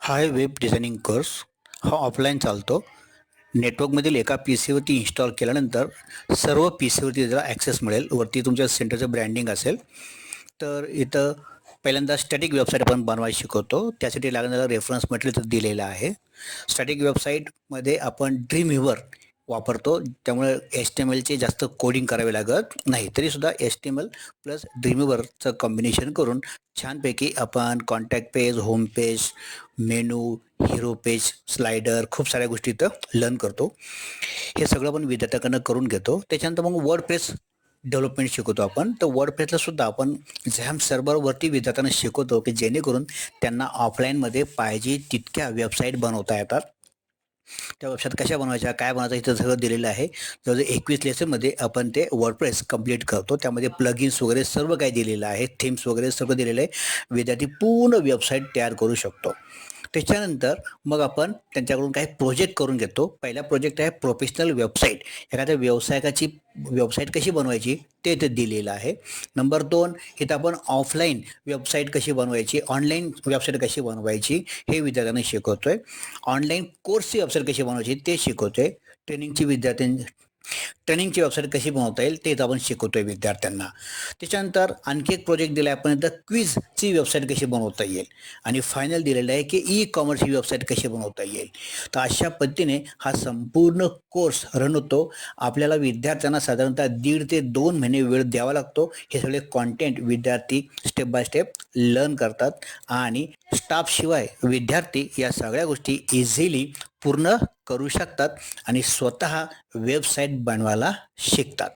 हा आहे web designing course. हा ऑफलाईन चालतो. नेटवर्कमधील एका पीसीवरती इन्स्टॉल केल्यानंतर सर्व पीसीवरती त्याला ॲक्सेस मिळेल. वरती तुमच्या सेंटरचं ब्रँडिंग असेल. तर इथं पहिल्यांदा स्टॅटिक वेबसाईट आपण बनवायला शिकवतो. त्यासाठी लागणारं रेफरन्स मटेरियल इथं दिलेलं आहे. स्टॅटिक वेबसाईटमध्ये आपण ड्रीमव्हीवर वापरतो. त्यामुळे HTMLचे जास्त कोडिंग करावे लागत नाही. तरीसुद्धा HTML प्लस ड्रीमव्हीवरचं कॉम्बिनेशन करून छानपैकी आपण contact page, home page, menu, hero page, slider खूप साऱ्या गोष्टी इथं लर्न करतो. हे सगळं आपण विद्यार्थ्याकडनं करून घेतो. त्याच्यानंतर मग वर्डप्रेस डेव्हलपमेंट शिकवतो आपण. तर वर्डप्रेसला सुद्धा आपण झॅम्प सर्व्हरवरती विद्यार्थ्यांना शिकवतो की जेणेकरून त्यांना ऑफलाईनमध्ये पाहिजे तितक्या वेबसाईट बनवता येतात. त्या वेबसाईट कशा बनवायच्या, काय बनवायचं इथं सगळं दिलेलं आहे. जवळजवळ 21 लेसनमध्ये आपण ते वर्डप्रेस कंप्लीट करतो. त्यामध्ये प्लगिन्स वगैरे सर्व काही दिलेलं आहे. थीम्स वगैरे सगळं दिलेलं आहे. विद्यार्थी पूर्ण वेबसाईट तयार करू शकतो. त्याच्यानंतर मग आपण त्यांच्याकडून काही प्रोजेक्ट करून घेतो. पहिला प्रोजेक्ट आहे प्रोफेशनल वेबसाईट. एखाद्या व्यावसायिकाची वेबसाईट कशी बनवायची ते इथे दिलेलं आहे. नंबर 2 इथं आपण ऑफलाईन वेबसाईट कशी बनवायची, ऑनलाईन वेबसाईट कशी बनवायची हे विद्यार्थ्यांना शिकवतोय. ऑनलाईन कोर्सची वेबसाईट कशी बनवायची ते शिकवतोय. ट्रेनिंगची वेबसाईट कशी बनवता येईल ते आपण शिकवतोय विद्यार्थ्यांना. त्याच्यानंतर आणखी एक प्रोजेक्ट दिला आहे आपण, तर क्विजची वेबसाईट कशी बनवता येईल आणि फायनल दिलेलं आहे की ई कॉमर्सची वेबसाईट कशी बनवता येईल. तर अशा पद्धतीने हा संपूर्ण कोर्स रन होतो. आपल्याला विद्यार्थ्यांना साधारणतः 1.5 ते 2 महिने वेळ द्यावा लागतो. हे सगळे कॉन्टेंट विद्यार्थी स्टेप बाय स्टेप लर्न करतात आणि स्टाफशिवाय विद्यार्थी या सगळ्या गोष्टी इझिली पूर्ण करू शकतात आणि स्वतः वेबसाईट बनवायला शिकतात.